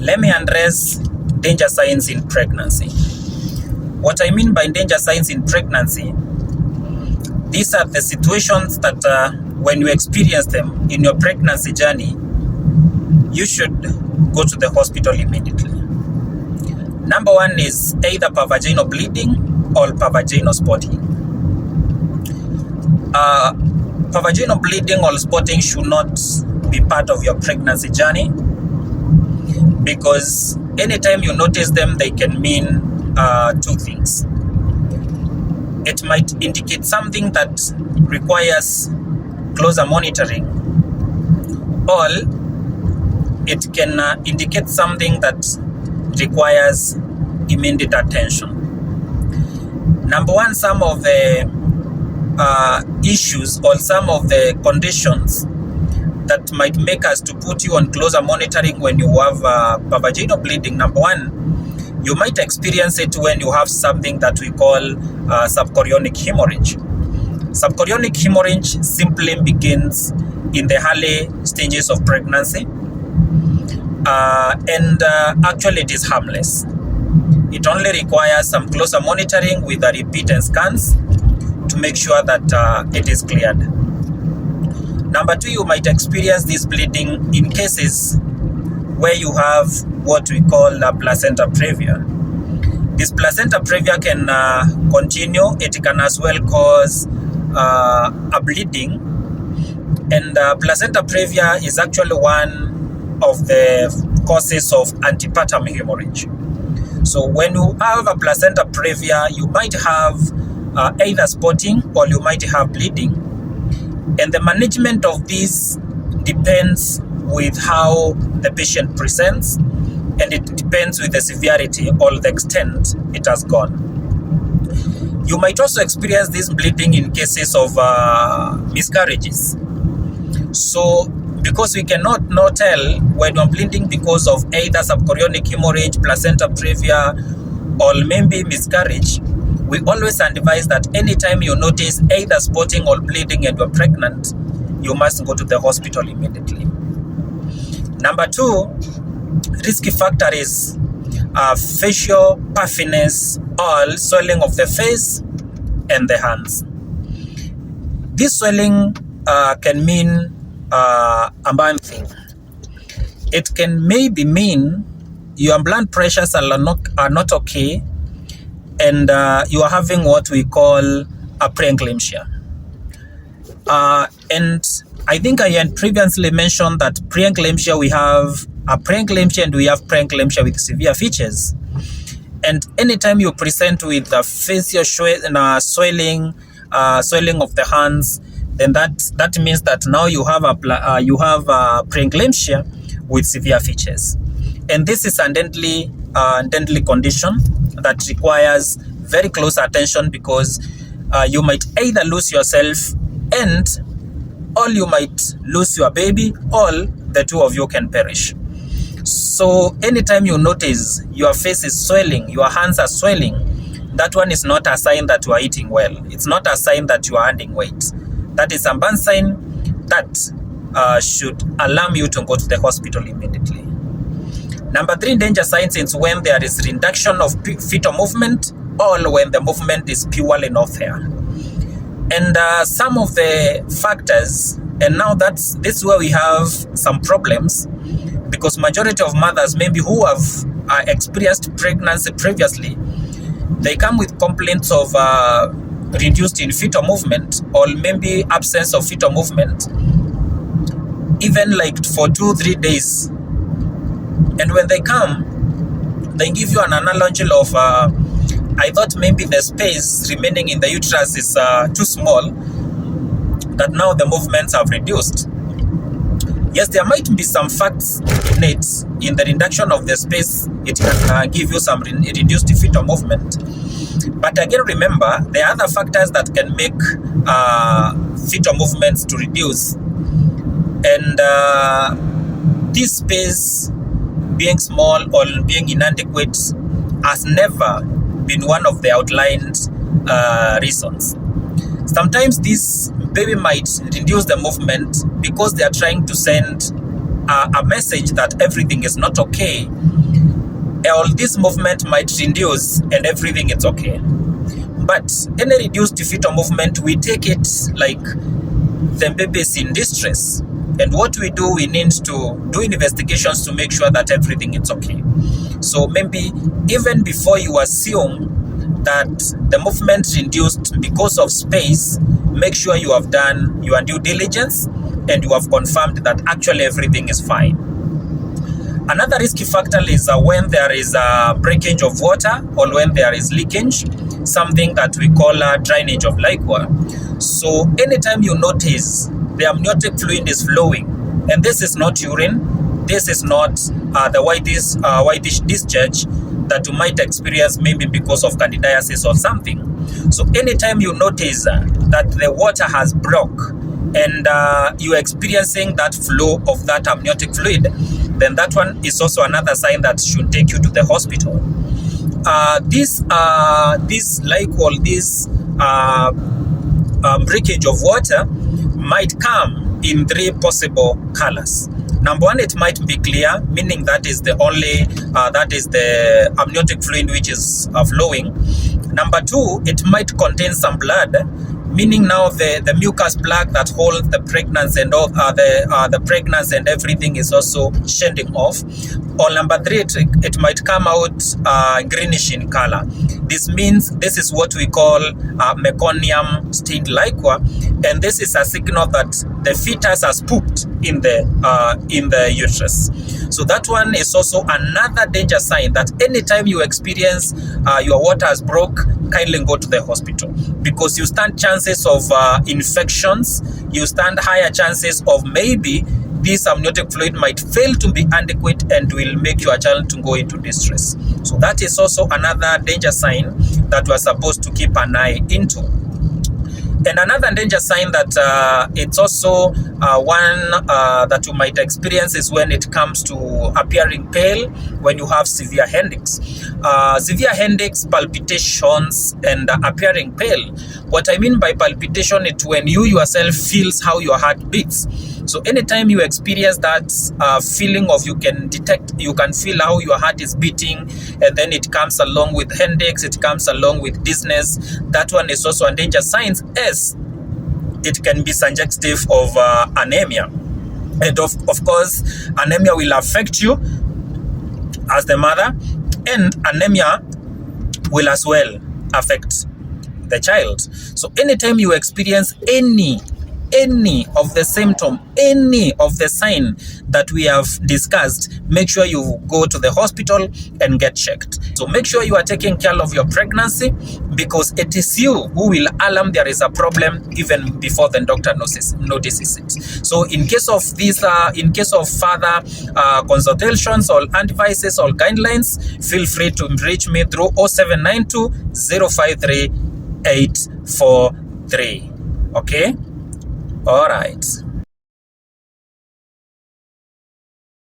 Let me address danger signs in pregnancy. What I mean by danger signs in pregnancy, these are the situations that when you experience them in your pregnancy journey, you should go to the hospital immediately. Number one is either pervaginal bleeding or pervaginal spotting. Pervaginal bleeding or spotting should not be part of your pregnancy journey, because anytime you notice them, they can mean two things. It might indicate something that requires closer monitoring, or it can indicate something that requires immediate attention. Number one, some of the issues or some of the conditions that might make us to put you on closer monitoring when you have pervaginal bleeding. Number one, you might experience it when you have something that we call subchorionic hemorrhage. Subchorionic hemorrhage simply begins in the early stages of pregnancy, and actually it is harmless. It only requires some closer monitoring with a repeat and scans to make sure that it is cleared. Number two, you might experience this bleeding in cases where you have what we call a placenta previa. This placenta previa can continue. It can as well cause a bleeding, and placenta previa is actually one of the causes of antepartum hemorrhage. So when you have a placenta previa, you might have either spotting or you might have bleeding, and the management of this depends with how the patient presents, and it depends with the severity or the extent it has gone. You might also experience this bleeding in cases of miscarriages. So because we cannot not tell when you're bleeding because of either subchorionic hemorrhage, placenta previa, or maybe miscarriage, we always advise that anytime you notice either spotting or bleeding and you're pregnant, you must go to the hospital immediately. Number two, risky factor is facial puffiness or swelling of the face and the hands. This swelling can mean a bad thing. It can maybe mean your blood pressures are not okay, and you are having what we call a preeclampsia. And I think I had previously mentioned that preeclampsia, we have a preeclampsia and we have preeclampsia with severe features. And anytime you present with a facial swelling of the hands, then that means that now you have a preeclampsia with severe features. And this is a deadly condition that requires very close attention, because you might either lose yourself or you might lose your baby, or the two of you can perish. So anytime you notice your face is swelling, your hands are swelling, that one is not a sign that you are eating well. It's not a sign that you are adding weight. That is a bad sign that should alarm you to go to the hospital immediately. Number three, danger signs is when there is reduction of fetal movement, or when the movement is purely not there. And some of the factors, and now this is where we have some problems, because majority of mothers maybe who have experienced pregnancy previously, they come with complaints of reduced in fetal movement, or maybe absence of fetal movement, even like for 2-3 days. And when they come, they give you an analogy of I thought maybe the space remaining in the uterus is too small, that now the movements have reduced. Yes, there might be some facts in it. In the reduction of the space, it can give you some reduced fetal movement. But again, remember, there are other factors that can make fetal movements to reduce. And this space being small or being inadequate has never been one of the outlined reasons. Sometimes this baby might reduce the movement because they are trying to send a message that everything is not okay, all this movement might reduce and everything is okay. But any reduced fetal movement, we take it like the baby is in distress. And what we do, we need to do investigations to make sure that everything is okay. So maybe even before you assume that the movement reduced because of space, make sure you have done your due diligence and you have confirmed that actually everything is fine. Another risky factor is when there is a breakage of water or when there is leakage, something that we call drainage of liquor. So anytime you notice the amniotic fluid is flowing, and this is not urine, this is not the whitish discharge that you might experience maybe because of candidiasis or something. So anytime you notice that the water has broke and you're experiencing that flow of that amniotic fluid, then that one is also another sign that should take you to the hospital. This breakage of water might come in 3 possible colors. Number one, it might be clear, meaning that is the amniotic fluid which is flowing. Number two, it might contain some blood, meaning now the mucus plug that holds the pregnancy and all the pregnancy and everything is also shedding off. Or number three, it might come out greenish in color. This means this is what we call meconium stained liquor, and this is a signal that the fetus has pooped in the uterus. So that one is also another danger sign that anytime you experience your water has broke, kindly go to the hospital, because you stand chances of infections, you stand higher chances of maybe this amniotic fluid might fail to be adequate and will make your child to go into distress. So that is also another danger sign that we are supposed to keep an eye into. And another danger sign that it's also one that you might experience is when it comes to appearing pale when you have severe headaches. Severe headaches, palpitations, and appearing pale. What I mean by palpitation, it's when you yourself feels how your heart beats. So anytime you experience that feeling of you can feel how your heart is beating, and then it comes along with headaches, it comes along with dizziness, that one is also a danger sign, as it can be suggestive of anemia. And of course, anemia will affect you as the mother, and anemia will as well affect the child. So anytime you experience any of the symptom, any of the sign that we have discussed, make sure you go to the hospital and get checked. So make sure you are taking care of your pregnancy, because it is you who will alarm there is a problem even before the doctor notices it. So in case of this, in case of further consultations or advices or guidelines, feel free to reach me through 0792 053 843. Okay. All right.